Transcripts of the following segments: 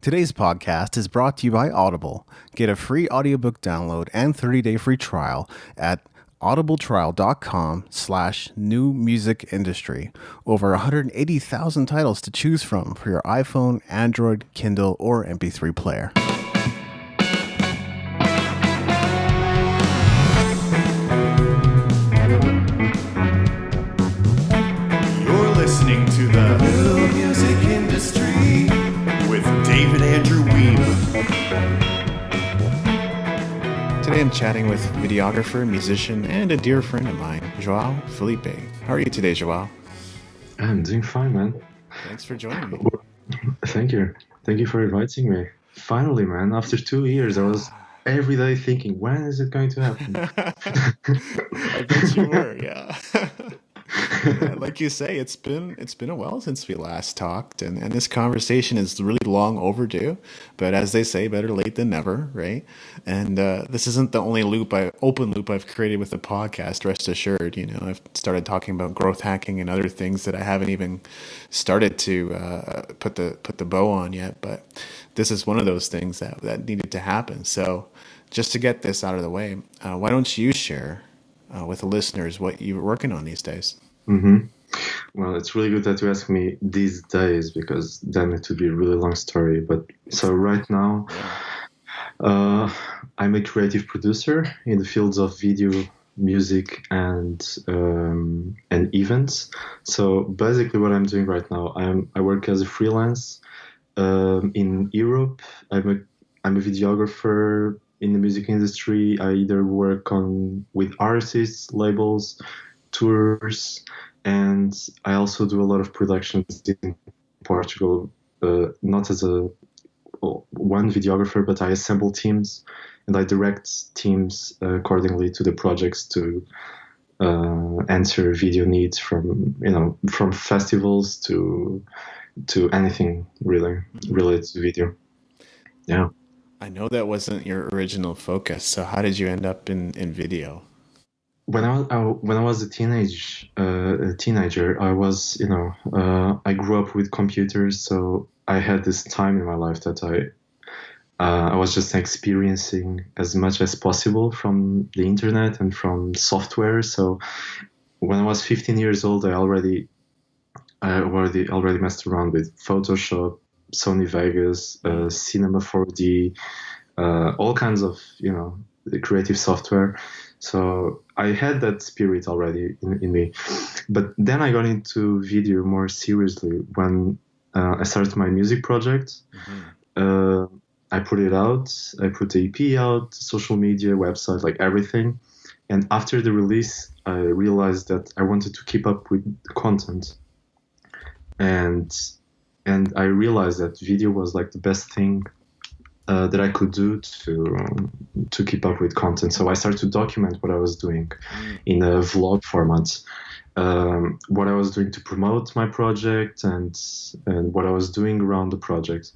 Today's podcast is brought to you by Audible. Get a free audiobook download and 30-day free trial at audibletrial.com/new music industry. Over 180,000 titles to choose from for your iPhone, Android, Kindle, or MP3 player. You're listening to the New Music Industry with David Andrew Weeb. Today I'm chatting with videographer, musician, and a dear friend of mine, João Filipe. How are you today, João? I'm doing fine, man. Thanks for joining me. Thank you. Thank you for inviting me. Finally, man, after 2 years, I was every day thinking, when is it going to happen? I bet you were, yeah. Like you say, it's been a while since we last talked, and this conversation is really long overdue. But as they say, better late than never, right? And this isn't the only open loop I've created with the podcast. Rest assured, I've started talking about growth hacking and other things that I haven't even started to put the bow on yet. But this is one of those things that needed to happen. So just to get this out of the way, why don't you share with the listeners what you're working on these days? Mm-hmm. Well, it's really good that you ask me these days, because then it would be a really long story. But so right now, I'm a creative producer in the fields of video, music, and events. So basically, what I'm doing right now, I work as a freelance in Europe. I'm a videographer in the music industry. I either work with artists, labels, tours, and I also do a lot of productions in Portugal, not as one videographer, but I assemble teams and I direct teams accordingly to the projects to answer video needs from festivals to anything really related to video. Yeah. I know that wasn't your original focus. So how did you end up in video? When I was a teenager, I was, I grew up with computers, so I had this time in my life that I was just experiencing as much as possible from the internet and from software. So when I was 15 years old, I already messed around with Photoshop, Sony Vegas, Cinema 4D, all kinds of the creative software. So I had that spirit already in me. But then I got into video more seriously when I started my music project. Mm-hmm. I put it out. I put the EP out, social media, website, like everything. And after the release, I realized that I wanted to keep up with the content. And I realized that video was like the best thing that I could do to keep up with content. So I started to document what I was doing in a vlog format, what I was doing to promote my project and what I was doing around the project.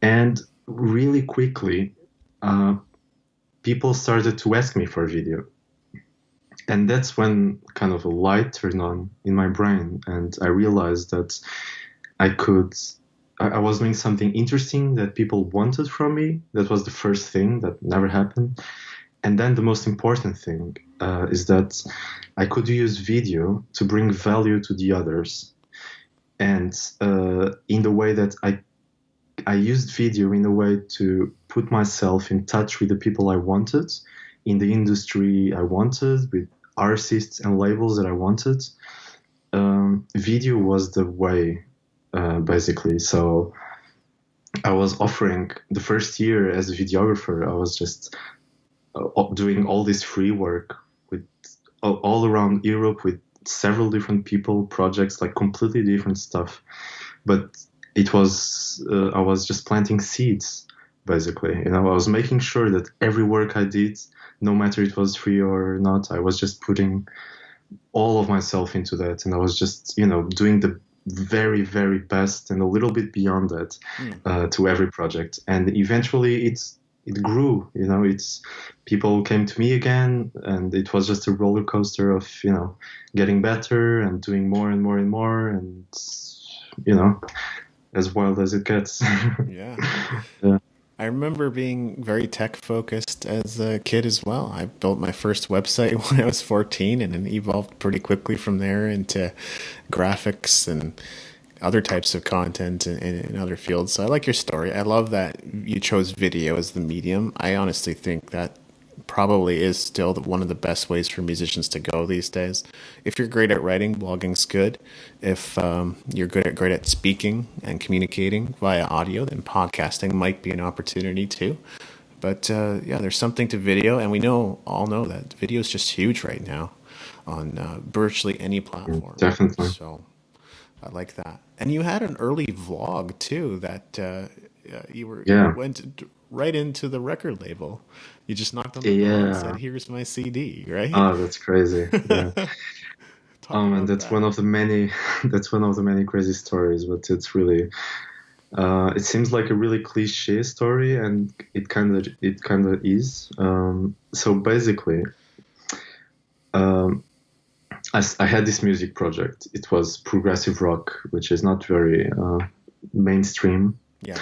And really quickly, people started to ask me for video. And that's when kind of a light turned on in my brain. And I realized that I was doing something interesting that people wanted from me. That was the first thing that never happened. And then the most important thing is that I could use video to bring value to the others. And in the way that I used video in a way to put myself in touch with the people I wanted, in the industry I wanted, with artists and labels that I wanted. Video was the way. Basically. So I was offering the first year as a videographer, I was just doing all this free work with all around Europe with several different people, projects, like completely different stuff. But it was, I was just planting seeds, basically. I was making sure that every work I did, no matter it was free or not, I was just putting all of myself into that. And I was just, doing the very, very best and a little bit beyond that to every project. And eventually it grew, people came to me again, and it was just a roller coaster of, getting better and doing more and more and more. And, as wild as it gets. Yeah. remember being very tech focused as a kid as well. I built my first website when I was 14, and it evolved pretty quickly from there into graphics and other types of content in other fields. So I like your story. I love that you chose video as the medium. I honestly think that probably is still one of the best ways for musicians to go these days. If you're great at writing, blogging's good. If you're great at speaking and communicating via audio, then podcasting might be an opportunity too. But yeah, there's something to video, and we all know that video is just huge right now on virtually any platform. Definitely. So I like that. And you had an early vlog too that you went right into the record label. You just knocked on the door and said, "Here's my CD," right? Oh, that's crazy. Yeah. And that's one of the many crazy stories, but it's really it seems like a really cliche story, and it kind of is. So basically, I had this music project. It was progressive rock, which is not very mainstream. Yeah.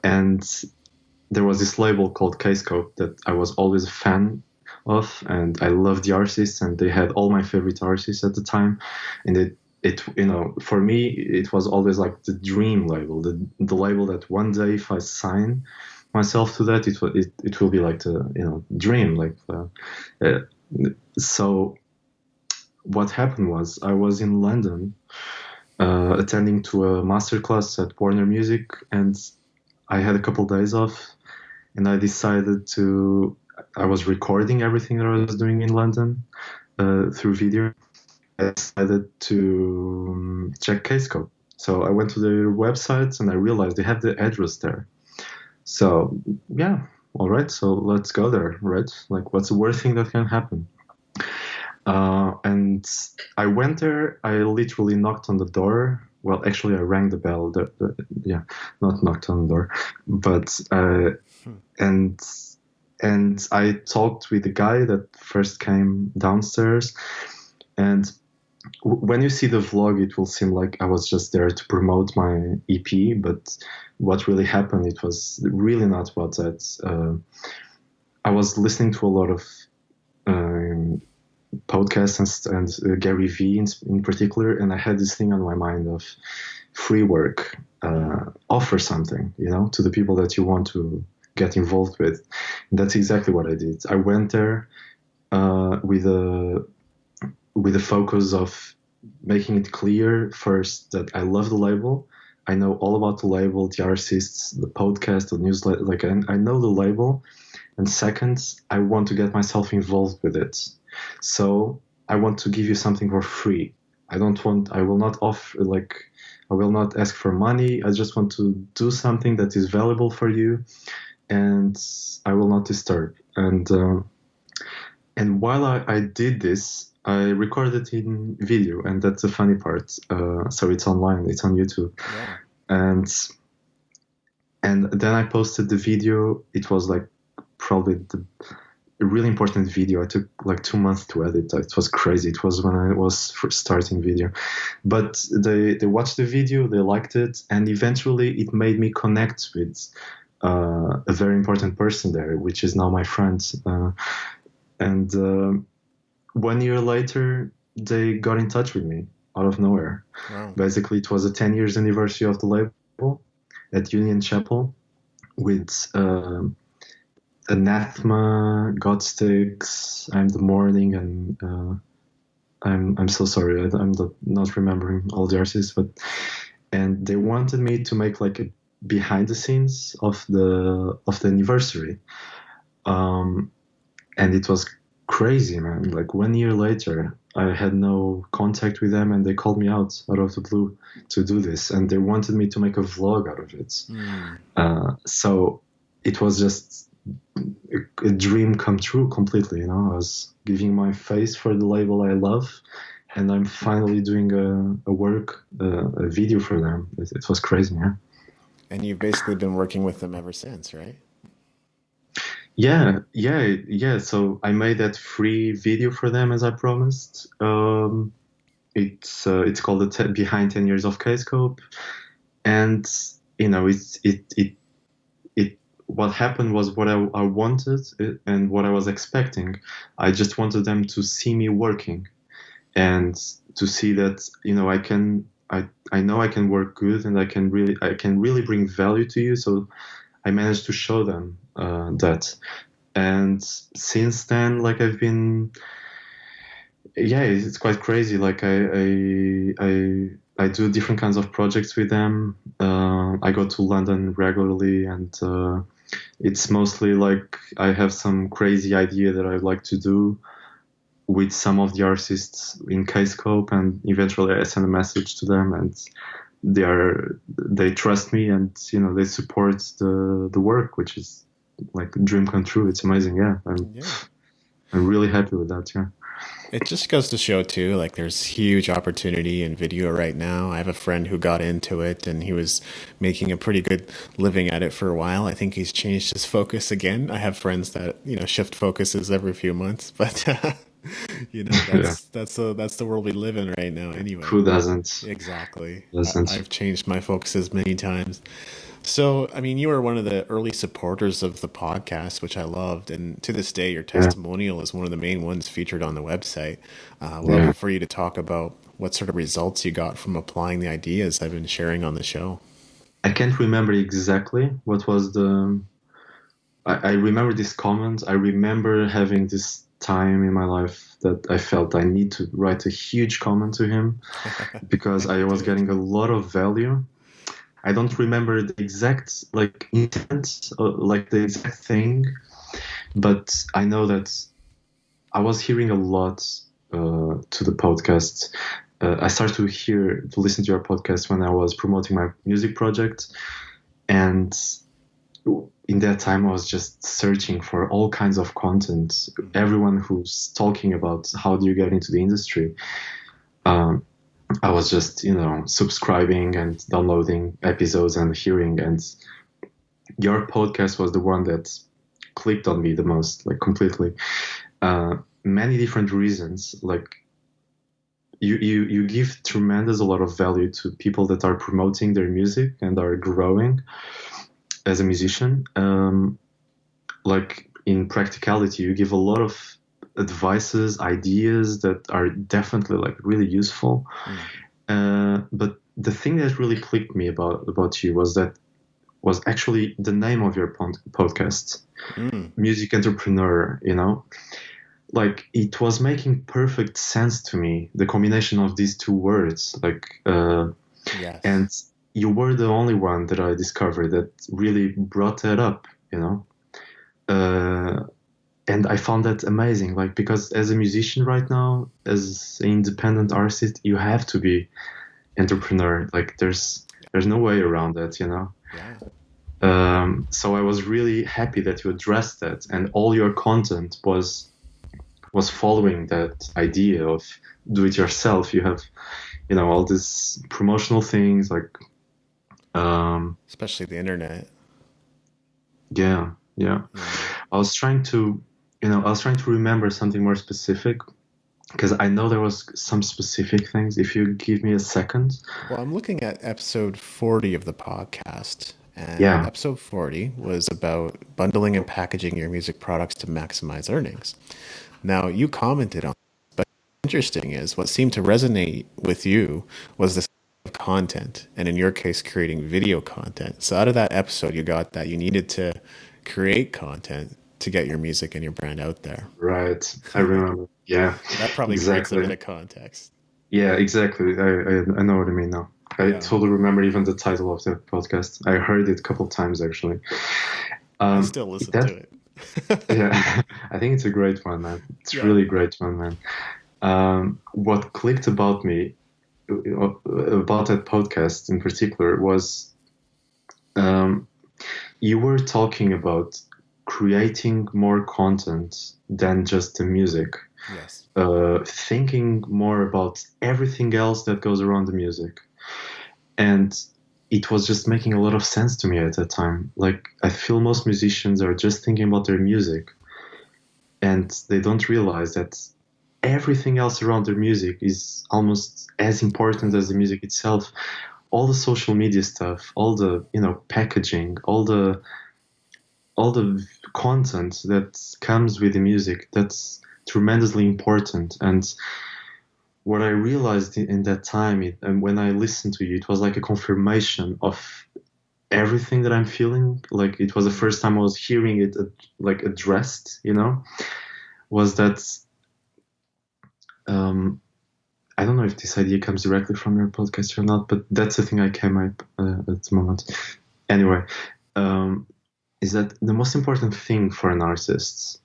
And there was this label called Kscope that I was always a fan of, and I loved the artists, and they had all my favorite artists at the time. And it for me, it was always like the dream label, the label that one day if I sign myself to that, it will be like the dream. Like so. What happened was I was in London attending to a masterclass at Warner Music, and I had a couple days off, and I decided I was recording everything that I was doing in London through video. I decided to check Kscope. So I went to their websites and I realized they have the address there. So yeah, all right, so let's go there, right? Like, what's the worst thing that can happen? And I went there. I literally knocked on the door. Well, actually, I rang the bell. Not knocked on the door, but and I talked with the guy that first came downstairs. And when you see the vlog, it will seem like I was just there to promote my EP. But what really happened, it was really not what that. I was listening to a lot of podcasts and Gary Vee in particular, and I had this thing on my mind of free work, offer something, to the people that you want to get involved with. And that's exactly what I did. I went there with a focus of making it clear first that I love the label. I know all about the label, the artists, the podcast, the newsletter. Like I know the label. And second, I want to get myself involved with it. So I want to give you something for free. I will not offer, I will not ask for money. I just want to do something that is valuable for you, and I will not disturb. And while I did this, I recorded in video, and that's the funny part. So it's online, it's on YouTube. Yeah. And then I posted the video. It was like probably a really important video. I took like 2 months to edit. It was crazy. It was when I was first starting video. But they watched the video, they liked it, and eventually it made me connect with a very important person there, which is now my friend. And 1 year later, they got in touch with me out of nowhere. Wow. Basically, it was a 10 years anniversary of the label at Union Chapel with Anathema, Godsticks, I'm the Morning, and I'm so sorry, I'm not remembering all the artists, and they wanted me to make like a behind the scenes of the anniversary, and it was crazy, man. Like 1 year later, I had no contact with them, and they called me out of the blue to do this, and they wanted me to make a vlog out of it. So it was just a dream come true completely. I was giving my face for the label I love, and I'm finally doing a video for them. It was crazy, yeah. And you've basically been working with them ever since, right? Yeah. So I made that free video for them as I promised. It's called Behind 10 Years of Kscope, and what happened was what I wanted and what I was expecting. I just wanted them to see me working and to see that, you know, I know I can work good and I can really bring value to you. So I managed to show them that. And since then, like I've been, yeah, it's quite crazy. Like I do different kinds of projects with them. I go to London regularly, and it's mostly like I have some crazy idea that I'd like to do with some of the artists in Kscope, and eventually I send a message to them, and they trust me, and you know, they support the work, which is like a dream come true. It's amazing. Yeah, I'm really happy with that. Yeah. It just goes to show too, like there's huge opportunity in video right now. I have a friend who got into it and he was making a pretty good living at it for a while. I think he's changed his focus again. I have friends that, you know, shift focuses every few months, but you know, Yeah. that's the world we live in right now anyway. Who doesn't? Exactly. Doesn't. I've changed my focuses many times. So, I mean, you were one of the early supporters of the podcast, which I loved. And to this day, your Yeah. testimonial is one of the main ones featured on the website. Yeah. Love for you to talk about what sort of results you got from applying the ideas I've been sharing on the show. I can't remember exactly what was the. I remember this comment. I remember having this time in my life that I felt I need to write a huge comment to him because I was getting a lot of value. I don't remember the exact like intent, like the exact thing, but I know that I was hearing a lot to the podcast. I started to listen to your podcast when I was promoting my music project, and in that time I was just searching for all kinds of content. Everyone who's talking about how do you get into the industry. I was just, you know, subscribing and downloading episodes and hearing, and your podcast was the one that clicked on me the most, like completely. Many different reasons. Like you give tremendous a lot of value to people that are promoting their music and are growing as a musician. Like in practicality, you give a lot of advices, ideas that are definitely like really useful. But the thing that really clicked me about you was actually the name of your podcast, Music Entrepreneur. You know, like it was making perfect sense to me, the combination of these two words. Like, Yes. and you were the only one that I discovered that really brought that up. You know. And I found that amazing, like, because as a musician right now, as an independent artist, you have to be entrepreneur. Like, there's no way around that, you know. Yeah. So I was really happy that you addressed that, and all your content was following that idea of do it yourself. You have, you know, all these promotional things, like, Especially the internet. yeah. I was trying to remember something more specific, because I know there was some specific things. If you give me a second. Well, I'm looking at episode 40 of the podcast, and Yeah. episode 40 was about bundling and packaging your music products to maximize earnings. Now, you commented on this, but what's interesting is what seemed to resonate with you was this content, and in your case, creating video content. So out of that episode, you got that you needed to create content to get your music and your brand out there. Right. I remember. Yeah. That probably creates a bit of context. Yeah, exactly. I know what I mean now. I totally remember even the title of the podcast. I heard it a couple of times, actually. I still listen to it. Yeah, I think it's a great one, man. It's really a great one, man. What clicked about me, about that podcast in particular, was you were talking about creating more content than just the music. Yes. Thinking more about everything else that goes around the music. And it was just making a lot of sense to me at that time. Like, I feel most musicians are just thinking about their music, and they don't realize that everything else around their music is almost as important as the music itself. All the social media stuff, all the, you know, packaging, all the all the content that comes with the music, that's tremendously important. And what I realized in that time, and when I listened to you, it was like a confirmation of everything that I'm feeling. Like it was the first time I was hearing it like addressed, was that I don't know if this idea comes directly from your podcast or not, but that's the thing I came up at the moment. Anyway, is that the most important thing for an artist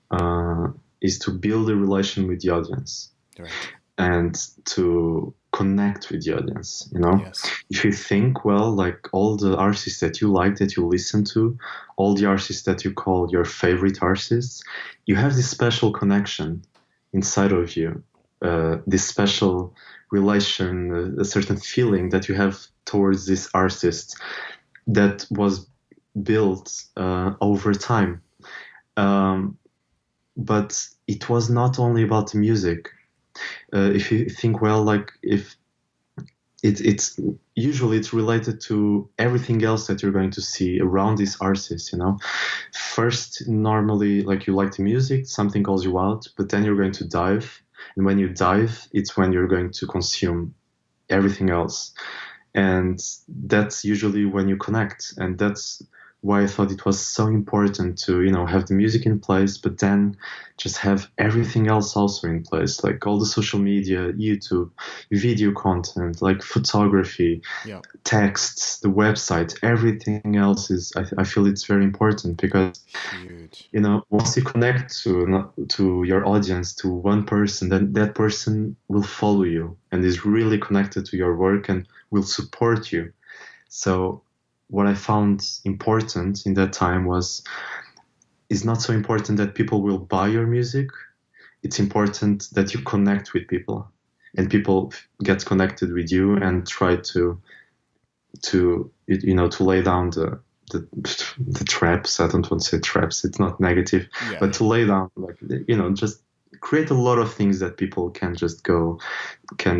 is to build a relation with the audience. Right. And to connect with the audience, Yes. If you think, well, like all the artists that you like, that you listen to, all the artists that you call your favorite artists, you have this special connection inside of you, this special relation, a certain feeling that you have towards this artist that was built over time. But it was not only about the music. If you think, well, like if it's usually it's related to everything else that you're going to see around this artist, First, normally, like you like the music, something calls you out, but then you're going to dive. And when you dive, it's when you're going to consume everything else. And that's usually when you connect. And that's why I thought it was so important to, have the music in place, but then just have everything else also in place, like all the social media, YouTube, video content, like photography, texts, the website, everything else is, I feel it's very important because, Huge. Once you connect to your audience, to one person, then that person will follow you and is really connected to your work and will support you. So what I found important in that time is not so important that people will buy your music. It's important that you connect with people and people get connected with you and try to lay down the traps. I don't want to say traps. It's not negative, but to lay down, like, just create a lot of things that people can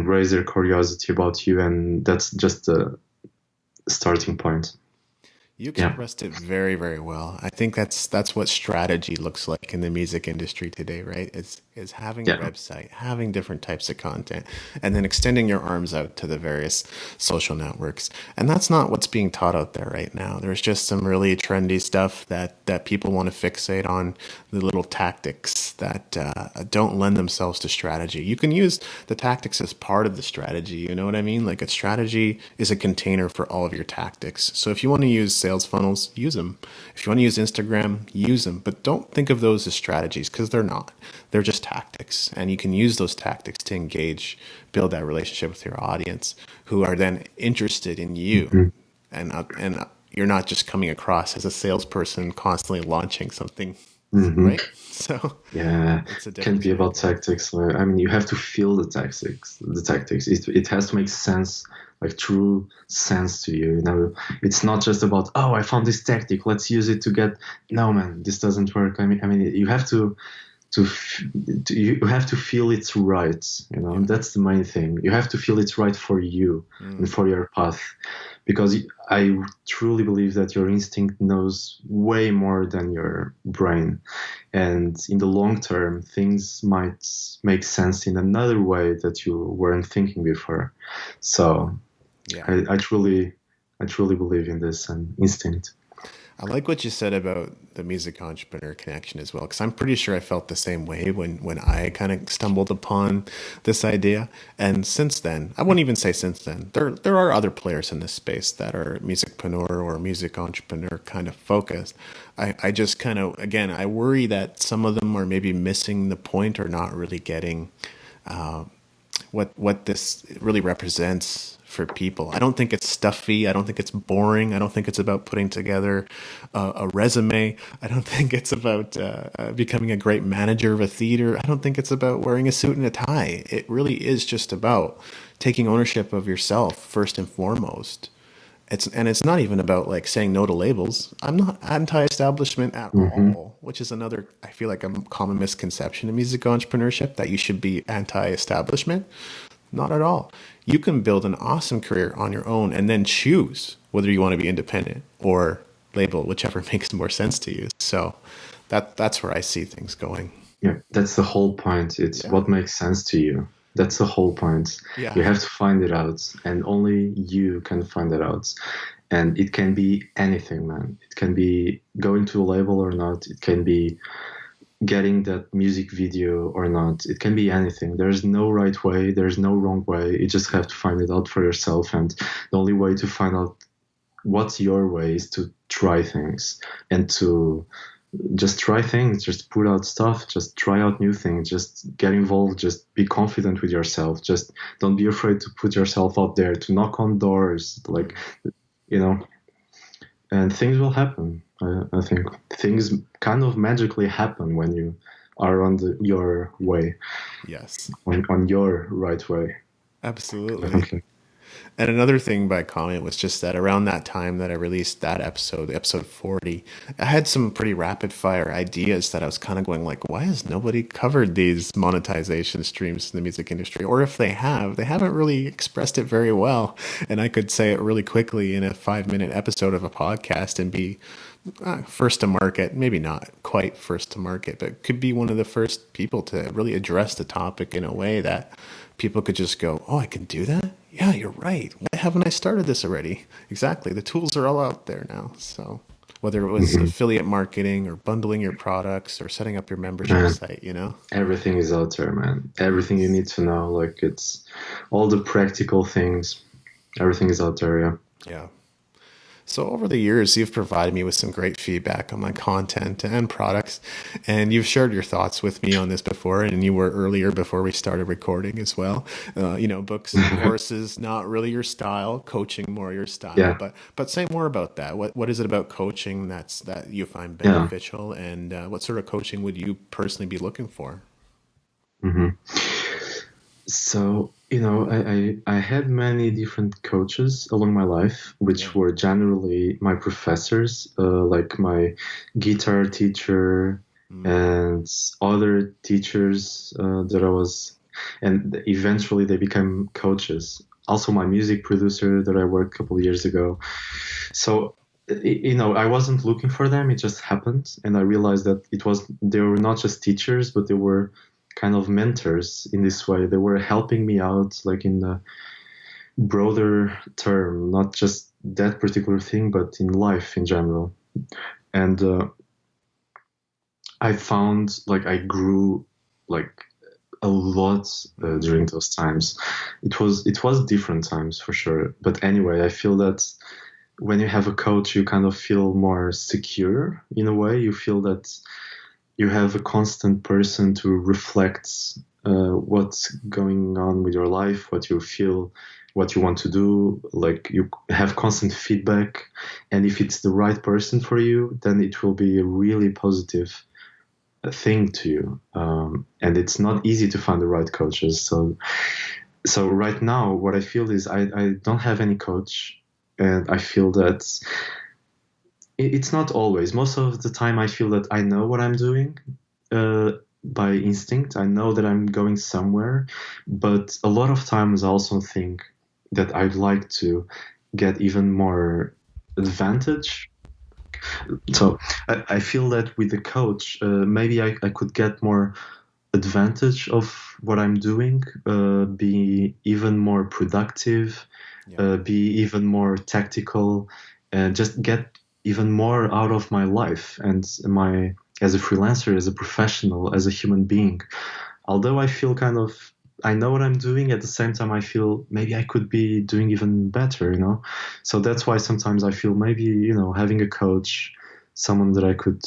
raise their curiosity about you. And that's just the starting point. You expressed it very, very well. I think that's what strategy looks like in the music industry today, right? Is having a website, having different types of content, and then extending your arms out to the various social networks. And that's not what's being taught out there right now. There's just some really trendy stuff that people want to fixate on, the little tactics that don't lend themselves to strategy. You can use the tactics as part of the strategy. You know what I mean? Like a strategy is a container for all of your tactics. So if you want to use sales funnels, use them. If you want to use Instagram, use them. But don't think of those as strategies because they're not. They're just tactics. And you can use those tactics to engage, build that relationship with your audience who are then interested in you. Mm-hmm. And you're not just coming across as a salesperson constantly launching something. Mm-hmm. Right? So it can be about tactics. I mean, you have to feel the tactics. It has to make sense, like true sense to you. It's not just about, oh, I found this tactic, let's use it to get. No, man, this doesn't work. I mean, you have to feel it's right. That's the main thing. You have to feel it's right for you and for your path, because I truly believe that your instinct knows way more than your brain, and in the long term things might make sense in another way that you weren't thinking before. So I truly believe in this and instinct. I like what you said about the music entrepreneur connection as well, because I'm pretty sure I felt the same way when I kind of stumbled upon this idea. And since then, I wouldn't even say since then, there are other players in this space that are musicpreneur or music entrepreneur kind of focused. I just kind of, again, I worry that some of them are maybe missing the point or not really getting what this really represents for people. I don't think it's stuffy. I don't think it's boring. I don't think it's about putting together a resume. I don't think it's about becoming a great manager of a theater. I don't think it's about wearing a suit and a tie. It really is just about taking ownership of yourself first and foremost. It's not even about like saying no to labels. I'm not anti-establishment at all, which is another, I feel like, a common misconception in music entrepreneurship, that you should be anti-establishment. Not at all. You can build an awesome career on your own and then choose whether you want to be independent or label whichever makes more sense to you. So that's where I see things going. Yeah, that's the whole point. It's what makes sense to you. That's the whole point. Yeah. You have to find it out, and only you can find it out. And it can be anything, man. It can be going to a label or not. It can be getting that music video or not. It can be anything. There's no right way. There's no wrong way. You just have to find it out for yourself. And the only way to find out what's your way is to try things and to just try things, just put out stuff, just try out new things, just get involved, just be confident with yourself, just don't be afraid to put yourself out there, to knock on doors, like, you know, and things will happen. I think things kind of magically happen when you are on your way. Yes. On your right way. Absolutely. Definitely. And another thing by comment was just that around that time that I released that episode 40, I had some pretty rapid fire ideas that I was kind of going like, why has nobody covered these monetization streams in the music industry? Or if they haven't really expressed it very well. And I could say it really quickly in a 5-minute episode of a podcast and be first to market, maybe not quite first to market, but could be one of the first people to really address the topic in a way that people could just go, oh, I can do that? Yeah, you're right. Why haven't I started this already? Exactly. The tools are all out there now. So whether it was affiliate marketing or bundling your products or setting up your membership site, you know? Everything is out there, man. Everything you need to know. Like, it's all the practical things. Everything is out there, yeah. Yeah. So over the years, you've provided me with some great feedback on my content and products, and you've shared your thoughts with me on this before, and you were earlier before we started recording as well. Books and courses, not really your style, coaching more your style, Yeah. but say more about that. What is it about coaching that you find beneficial, and what sort of coaching would you personally be looking for? So, I had many different coaches along my life, which were generally my professors, like my guitar teacher and other teachers that I was, and eventually they became coaches. Also, my music producer that I worked a couple of years ago. So, I wasn't looking for them. It just happened. And I realized that they were not just teachers, but they were kind of mentors in this way. They were helping me out, like in the broader term, not just that particular thing, but in life in general. And I found like I grew like a lot during those times. It was different times for sure. But anyway, I feel that when you have a coach, you kind of feel more secure in a way. You feel that you have a constant person to reflect what's going on with your life, what you feel, what you want to do. Like, you have constant feedback, and if it's the right person for you, then it will be a really positive thing to you. And it's not easy to find the right coaches. So right now, what I feel is I don't have any coach, and I feel that it's not always. Most of the time, I feel that I know what I'm doing by instinct. I know that I'm going somewhere. But a lot of times I also think that I'd like to get even more advantage. So I feel that with the coach, maybe I could get more advantage of what I'm doing, be even more productive, be even more tactical, and just get even more out of my life and as a freelancer, as a professional, as a human being. Although I feel I know what I'm doing, at the same time I feel maybe I could be doing even better, So that's why sometimes I feel maybe, having a coach, someone that I could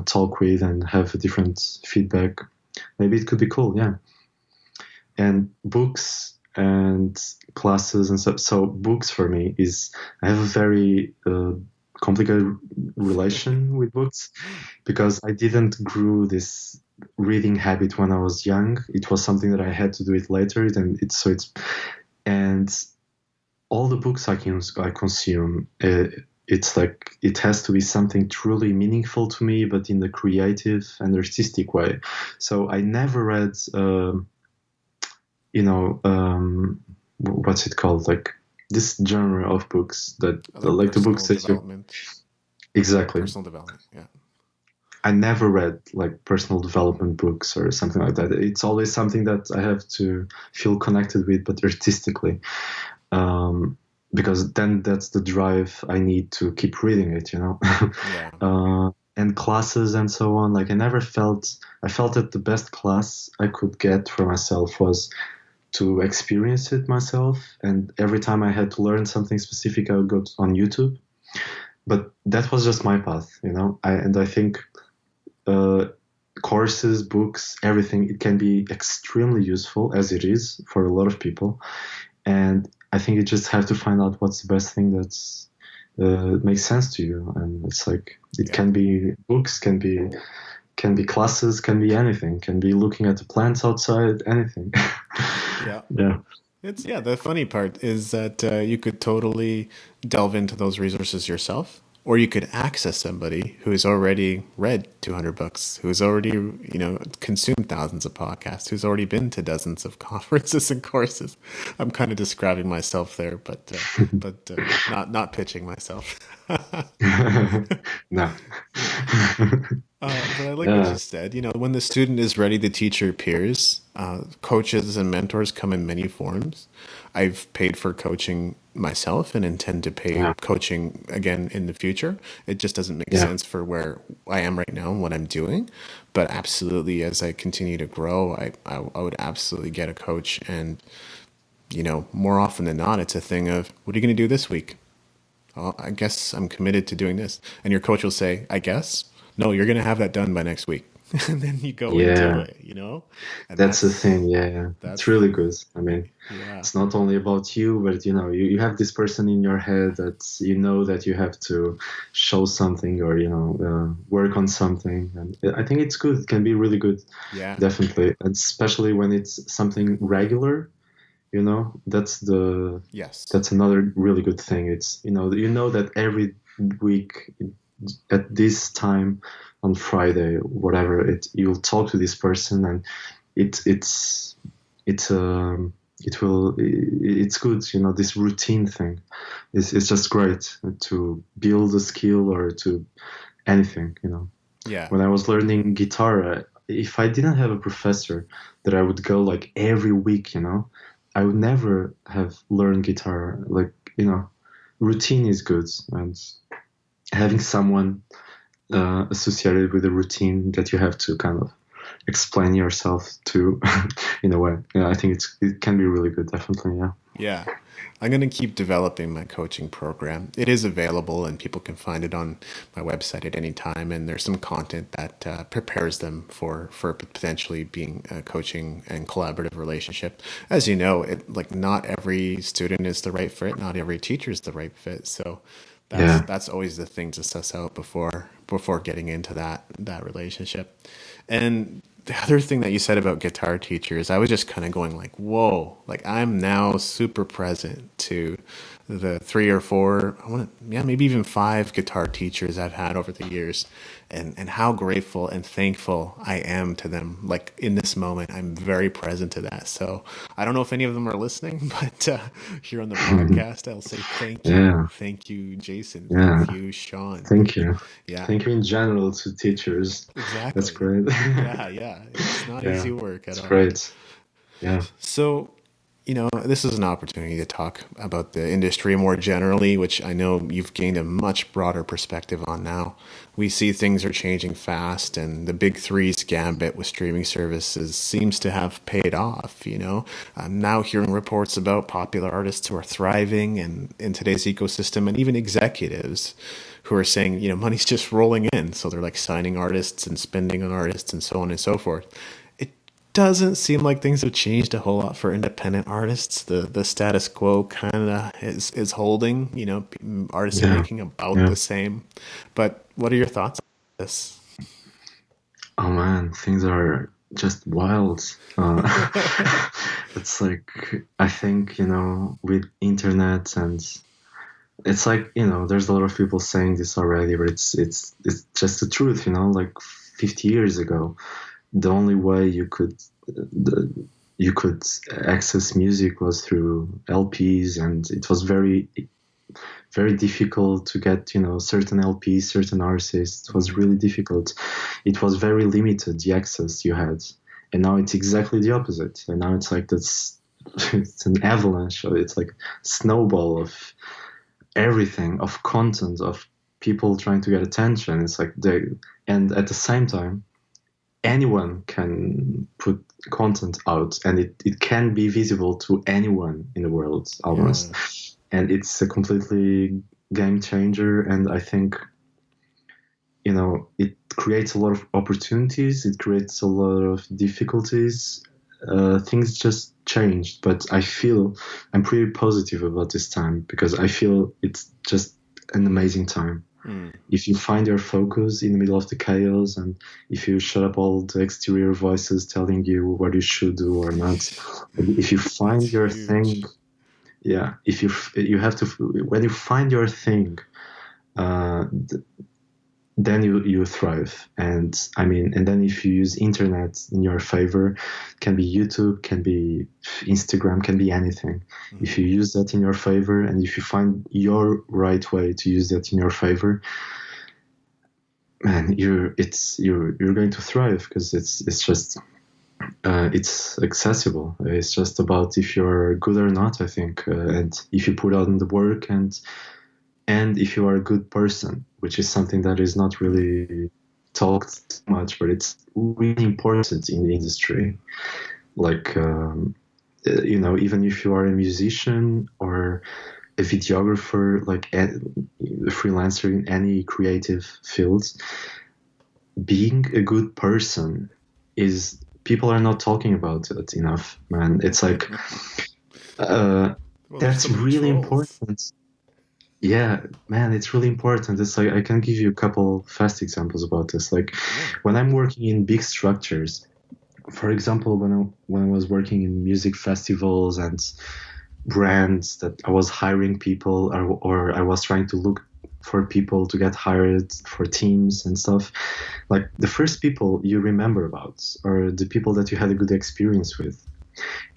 talk with and have a different feedback, maybe it could be cool, yeah. And books and classes and stuff. So books for me I have a very complicated relation with books, because I didn't grow this reading habit when I was young. It was something that I had to do it later, and all the books I consume, it's like it has to be something truly meaningful to me, but in the creative and artistic way. So I never read, what's it called, like this genre of books that like the books that you. exactly. Personal development. Yeah. I never read like personal development books or something like that. It's always something that I have to feel connected with, but artistically, um, because then that's the drive I need to keep reading it, you know. Yeah. And classes and so on. Like I felt that the best class I could get for myself was to experience it myself. And every time I had to learn something specific, I would go on YouTube. But that was just my path, you know. I think uh, courses, books, everything, it can be extremely useful as it is for a lot of people. And I think you just have to find out what's the best thing that's makes sense to you. And it's like it Yeah. can be books, can be classes, can be anything, can be looking at the plants outside, anything. Yeah. Yeah. It's the funny part is that you could totally delve into those resources yourself, or you could access somebody who has already read 200 books, who's already, consumed thousands of podcasts, who's already been to dozens of conferences and courses. I'm kind of describing myself there, but not pitching myself. No. But I like what you Yeah. said. When the student is ready to teach your peers, coaches and mentors come in many forms. I've paid for coaching myself and intend to pay Yeah. coaching again in the future. It just doesn't make Yeah. sense for where I am right now and what I'm doing. But absolutely, as I continue to grow, I would absolutely get a coach. And, more often than not, it's a thing of, what are you going to do this week? Oh, I guess I'm committed to doing this. And your coach will say, I guess. No, you're going to have that done by next week. And then you go into Yeah. it. And That's the thing. Yeah. It's that's, really good. I mean, yeah, it's not only about you, but you have this person in your head that you know that you have to show something or work on something, and I think it's good. It can be really good, yeah, definitely, and especially when it's something regular. That's yes, that's another really good thing. It's that every week at this time on Friday, whatever, you'll talk to this person, and it's it's it's good. This routine thing is just great to build a skill or to anything. yeah, When I was learning guitar, if I didn't have a professor that I would go like every week, I would never have learned guitar. Like, routine is good, and having someone associated with a routine that you have to kind of explain yourself to in a way. Yeah, I think it can be really good, definitely. Yeah. yeah. I'm going to keep developing my coaching program. It is available and people can find it on my website at any time. And there's some content that prepares them for potentially being a coaching and collaborative relationship. As you know, not every student is the right fit. Not every teacher is the right fit. So Yeah. that's always the thing to suss out before getting into that relationship. And the other thing that you said about guitar teachers, I was just kind of going like, whoa, like I'm now super present to the 3 or 4, maybe even 5 guitar teachers I've had over the years, and how grateful and thankful I am to them. Like in this moment, I'm very present to that. So I don't know if any of them are listening, but here on the podcast, I'll say Yeah. thank you, Jason, Yeah. thank you, Sean, Thank you. yeah, Thank you in general to teachers. That's exactly, great. yeah, it's not Yeah. easy work at It's all. great. Yeah. So, this is an opportunity to talk about the industry more generally, which I know you've gained a much broader perspective on now. We see things are changing fast, and the big three's gambit with streaming services seems to have paid off. I'm now hearing reports about popular artists who are thriving and in today's ecosystem, and even executives who are saying, money's just rolling in. So they're like signing artists and spending on artists and so on and so forth. Doesn't seem like things have changed a whole lot for independent artists. The status quo kind of is holding. Artists are Yeah. making about Yeah. the same. But what are your thoughts on this? Oh man, things are just wild. It's like, I think, with internet, and it's like, there's a lot of people saying this already, but it's just the truth. Like 50 years ago, the only way you could access music was through LPs, and it was very very difficult to get, certain LPs, certain artists. It was really difficult. It was very limited, the access you had. And now it's exactly the opposite. And now it's like it's an avalanche. It's like snowball of everything, of content, of people trying to get attention. It's like and at the same time, anyone can put content out, and it can be visible to anyone in the world almost. And it's a completely game changer. And I think, it creates a lot of opportunities. It creates a lot of difficulties. Things just changed, but I'm pretty positive about this time, because I feel it's just an amazing time. If you find your focus in the middle of the chaos, and if you shut up all the exterior voices telling you what you should do or not, if you find your thing, if you have to, when you find your thing, then you thrive. And then if you use internet in your favor, can be YouTube, can be Instagram, can be anything. If you use that in your favor, and if you find your right way to use that in your favor, man, you're going to thrive, because it's just it's accessible. It's just about if you're good or not, I think, and if you put out in the work, and if you are a good person, which is something that is not really talked much, but it's really important in the industry. Like, even if you are a musician or a videographer, like a freelancer in any creative fields, being a good person people are not talking about it enough, man. It's like, that's really important. Yeah, man, it's really important. It's like, I can give you a couple fast examples about this. Like, when I'm working in big structures, for example, when I was working in music festivals and brands that I was hiring people, or I was trying to look for people to get hired for teams and stuff, like the first people you remember about are the people that you had a good experience with.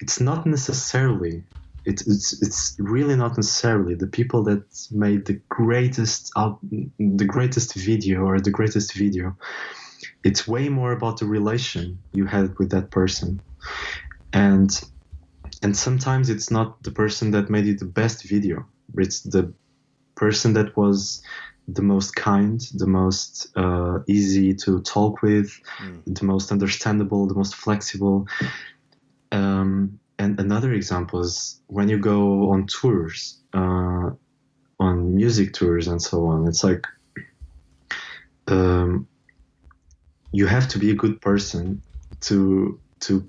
It's not necessarily it's really not necessarily the people that made the greatest video or the greatest video. It's way more about the relation you had with that person. And sometimes it's not the person that made it the best video, it's the person that was the most kind, the most easy to talk with, the most understandable, the most flexible. And another example is when you go on tours, on music tours and so on. It's like, you have to be a good person to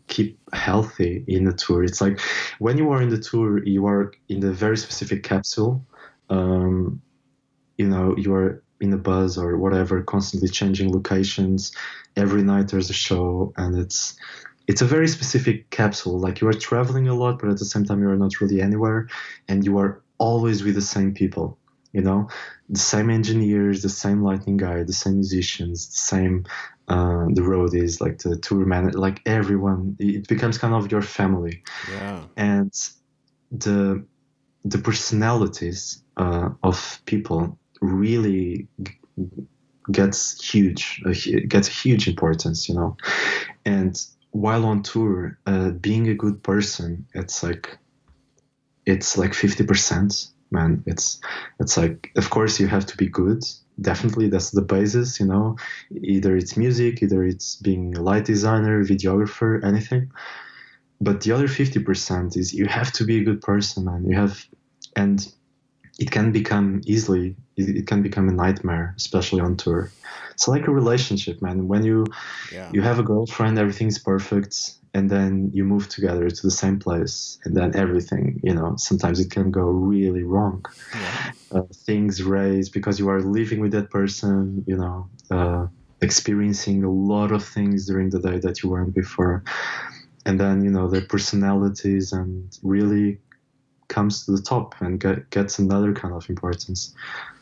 keep healthy in the tour. It's like, when you are in the tour, you are in a very specific capsule. You are in a bus or whatever, constantly changing locations. Every night there's a show, and it's a very specific capsule. Like, you are traveling a lot, but at the same time you are not really anywhere, and you are always with the same people. The same engineers, the same lighting guy, the same musicians, the same the roadies, like the tour manager, like everyone. It becomes kind of your family. Yeah. And the personalities of people really gets a huge importance, And while on tour, being a good person, it's like 50%, man. It's like, of course you have to be good. Definitely, that's the basis, Either it's music, either it's being a light designer, videographer, anything. But the other 50% is you have to be a good person, man. And it can become a nightmare, especially on tour. It's like a relationship, man. When you have a girlfriend, everything's perfect, and then you move together to the same place, and then everything, sometimes it can go really wrong. Things raise because you are living with that person, experiencing a lot of things during the day that you weren't before. And then, their personalities and really comes to the top and gets another kind of importance.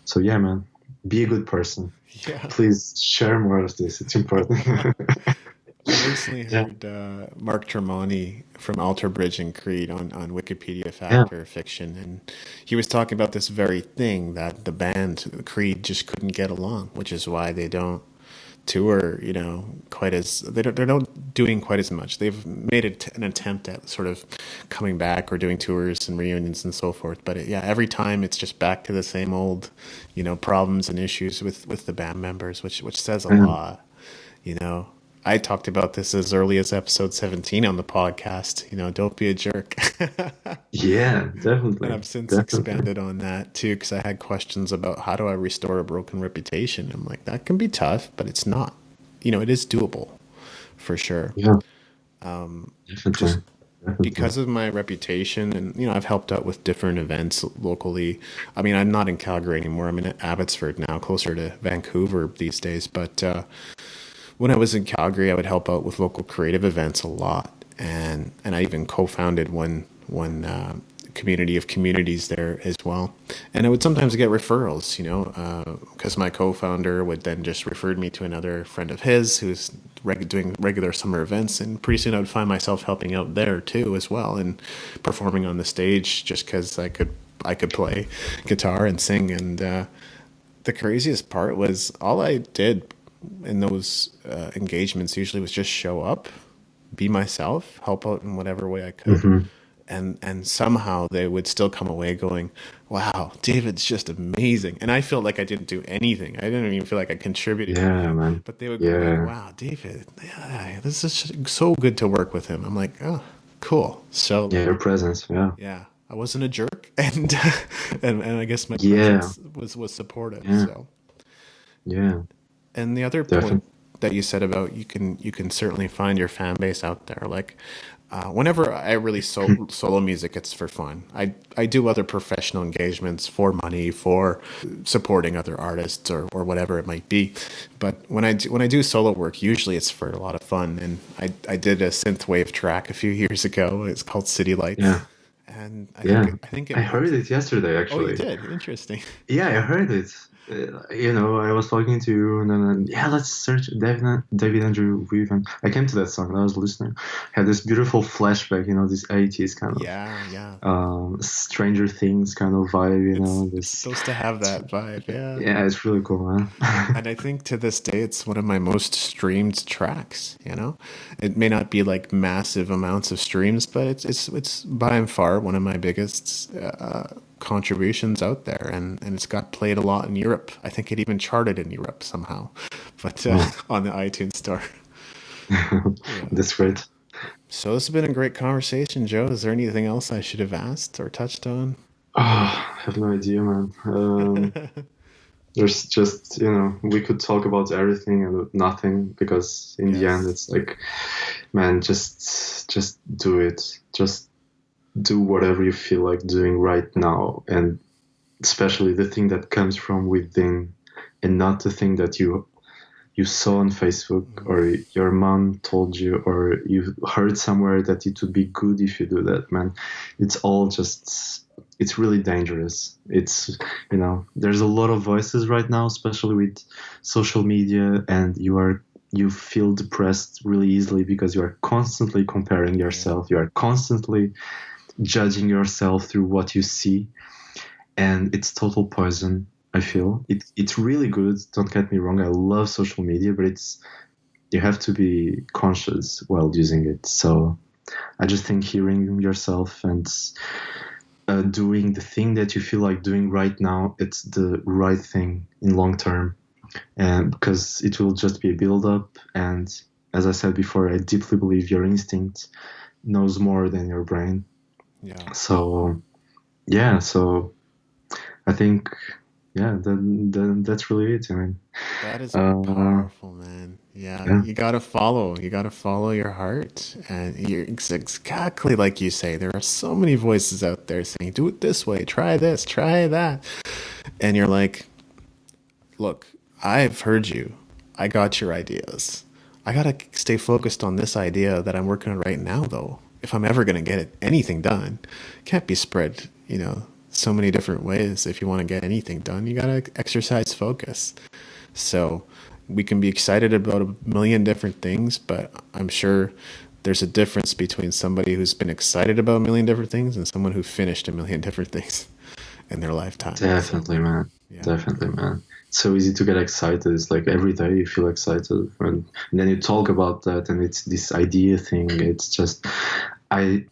So yeah, man, be a good person. Yeah. Please share more of this. It's important. I recently Yeah, heard Mark Tremonti from Alter Bridge and Creed on Wikipedia yeah, Fact or Fiction, and he was talking about this very thing that the band Creed just couldn't get along, which is why they don't tour, quite as they're not doing quite as much. They've made an attempt at sort of coming back or doing tours and reunions and so forth, but yeah, every time it's just back to the same old, problems and issues with the band members, which says a yeah, lot. You know, I talked about this as early as episode 17 on the podcast. Don't be a jerk. yeah, And definitely, I've since definitely. expanded on that too, because I had questions about how do I restore a broken reputation. I'm like, that can be tough, but it's not. It is doable for sure. Yeah, definitely, Just definitely. because of my reputation, and I've helped out with different events locally. I mean, I'm not in Calgary anymore. I'm in Abbotsford now, closer to Vancouver these days. But when I was in Calgary, I would help out with local creative events a lot, and I even co-founded one community of communities there as well. And I would sometimes get referrals, because my co-founder would then just refer me to another friend of his who's doing regular summer events, and pretty soon I would find myself helping out there too as well, and performing on the stage just because I could play guitar and sing. And the craziest part was all I did in those engagements usually was just show up, be myself, help out in whatever way I could, Hmm. and somehow they would still come away going, "Wow, David's just amazing." And I felt like I didn't do anything. I didn't even feel like I contributed Yeah, anything. man. But they would go like, Yeah, "Wow, David, yeah, this is so good to work with him." I'm like, "Oh, cool." So yeah, your like, presence. Yeah, yeah, I wasn't a jerk, and and I guess my yeah, presence was supportive. yeah, So. yeah, And the other point definitely. that you said about you can certainly find your fan base out there. Like whenever I really solo music, it's for fun. I do other professional engagements for money, for supporting other artists or whatever it might be. But when I do solo work, usually it's for a lot of fun. And I did a synthwave track a few years ago. It's called City Lights, Yeah, and I think yeah. I think it I heard went. it yesterday, Oh, you actually. did? Interesting. Yeah, I heard it. I was talking to you, and then yeah, let's search David Andrew Weaven. I came to that song, and I was listening. Had this beautiful flashback, this 80s kind of Yeah, yeah. Stranger Things kind of vibe, It's this. supposed to have that vibe, yeah. Yeah, it's really cool, man. And I think to this day, it's one of my most streamed tracks. It may not be like massive amounts of streams, but it's by and far one of my biggest contributions out there, and it's got played a lot in Europe. I think it even charted in Europe somehow, but Oh, on the iTunes store. Yeah. that's great. So this has been a great conversation, Joe. Is there anything else I should have asked or touched on? Oh, I have no idea, man. There's just, we could talk about everything and nothing because in the end, Yes. it's like, man, just do it. Just do whatever you feel like doing right now, and especially the thing that comes from within, and not the thing that you saw on Facebook Mhm. or your mom told you or you heard somewhere that it would be good if you do that, man. It's all just, it's really dangerous. It's, there's a lot of voices right now, especially with social media, and you feel depressed really easily because you are constantly comparing Yeah. yourself. You are constantly judging yourself through what you see, and it's total poison. I feel it's really good. Don't get me wrong. I love social media, but you have to be conscious while using it. So I just think hearing yourself and doing the thing that you feel like doing right now, it's the right thing in long term, and because it will just be a build up. And as I said before, I deeply believe your instinct knows more than your brain. Yeah. So yeah, so I think yeah, that's really it. I mean, That is uh, powerful, man. Yeah, yeah, you gotta follow. You gotta follow your heart, and you're exactly like you say. There are so many voices out there saying, "Do it this way. Try this. Try that," and you're like, "Look, I've heard you. I got your ideas. I gotta stay focused on this idea that I'm working on right now, though. If I'm ever gonna get anything done, can't be spread. So many different ways. If you want to get anything done, you gotta exercise focus." So we can be excited about a million different things, but I'm sure there's a difference between somebody who's been excited about a million different things and someone who finished a million different things in their lifetime. Definitely, man. Yeah. Definitely, man. It's so easy to get excited. It's like every day you feel excited, and then you talk about that, and it's this idea thing. It's just, I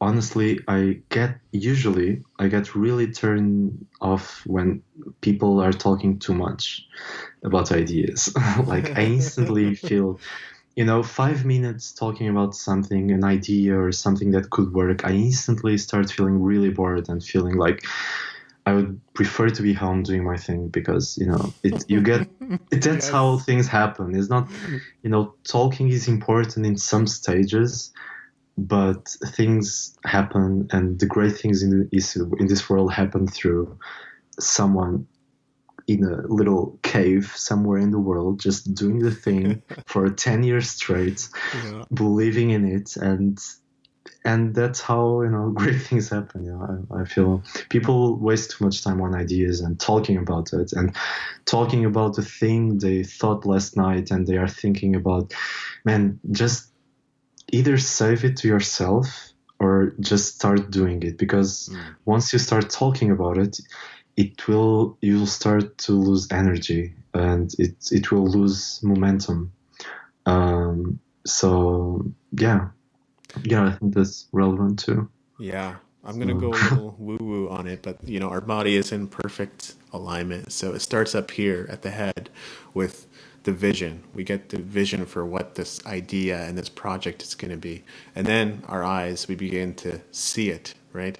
honestly, I get really turned off when people are talking too much about ideas. Like I instantly feel, 5 minutes talking about something, an idea or something that could work, I instantly start feeling really bored and feeling like I would prefer to be home doing my thing, because that's Yes. how things happen. It's not, talking is important in some stages, but things happen, and the great things in this world happen through someone in a little cave somewhere in the world just doing the thing for 10 years straight, Yeah. believing in it, and that's how great things happen. I feel people waste too much time on ideas and talking about it, and talking about the thing they thought last night and they are thinking about. Man, just either save it to yourself or just start doing it, because once you start talking about it, you'll start to lose energy, and it will lose momentum. So yeah, I think that's relevant too. Yeah, I'm gonna go a little woo-woo on it, but our body is in perfect alignment. So it starts up here at the head with the vision. We get the vision for what this idea and this project is going to be, and then our eyes, we begin to see it. Right?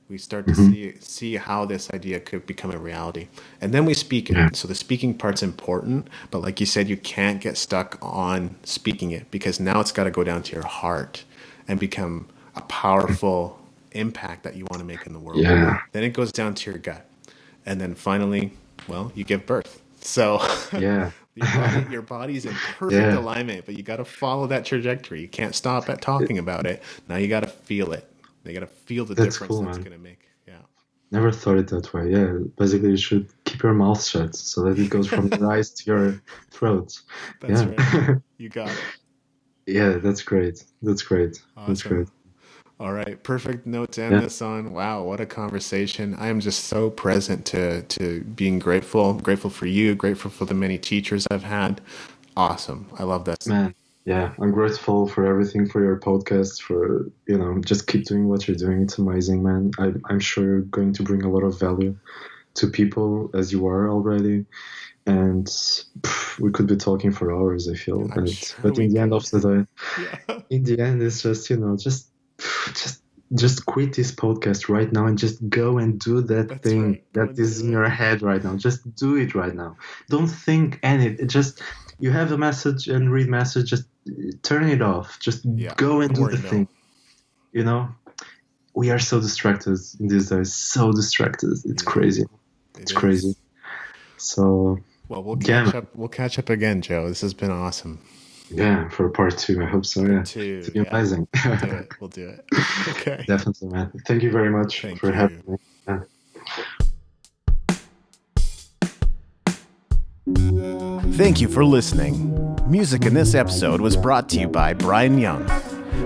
We start to see how this idea could become a reality, and then we speak it. Yeah. So the speaking part's important, but like you said, you can't get stuck on speaking it, because now it's got to go down to your heart and become a powerful impact that you want to make in the world. Yeah. Then it goes down to your gut. And then finally, well, you give birth. So Yeah. your body's in perfect alignment, but you got to follow that trajectory. You can't stop at talking about it. Now you got to feel it. You got to feel the That's difference cool, that's man. going to make. Yeah. Never thought it that way. Yeah, basically you should keep your mouth shut so that it goes from your eyes to your throat. That's Yeah. right. You got it. Yeah, that's great. That's great. That's Awesome. great. All right, perfect note to end this on. Wow, what a conversation. I am just so present to being grateful. Grateful for you, grateful for the many teachers I've had. Awesome. I love this. Man, yeah, I'm grateful for everything, for your podcast, for, just keep doing what you're doing. It's amazing, man. I'm sure you're going to bring a lot of value to people, as you are already. And we could be talking for hours, I feel. I'm sure But in we the end of the day, Yeah. in the end, it's just, just quit this podcast right now and just go and do that That's thing right. Go that and is do in it. your head right now. Just do it right now. Don't think anything. Just, you have a message and read message, just turn it off. Just go and Don't do worry, the no. thing. We are so distracted in these days. So distracted. It's crazy. It's crazy. So Well, we'll catch up. We'll catch up again, Joe. This has been awesome. yeah, for part 2, I hope so. Yeah, Two. it's been amazing. We'll do it. Okay. Definitely, man. Thank you very much Thank for you. having me. Yeah. Thank you for listening. Music in this episode was brought to you by Brian Young.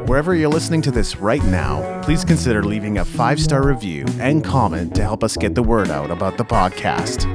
Wherever you're listening to this right now, please consider leaving a 5-star review and comment to help us get the word out about the podcast.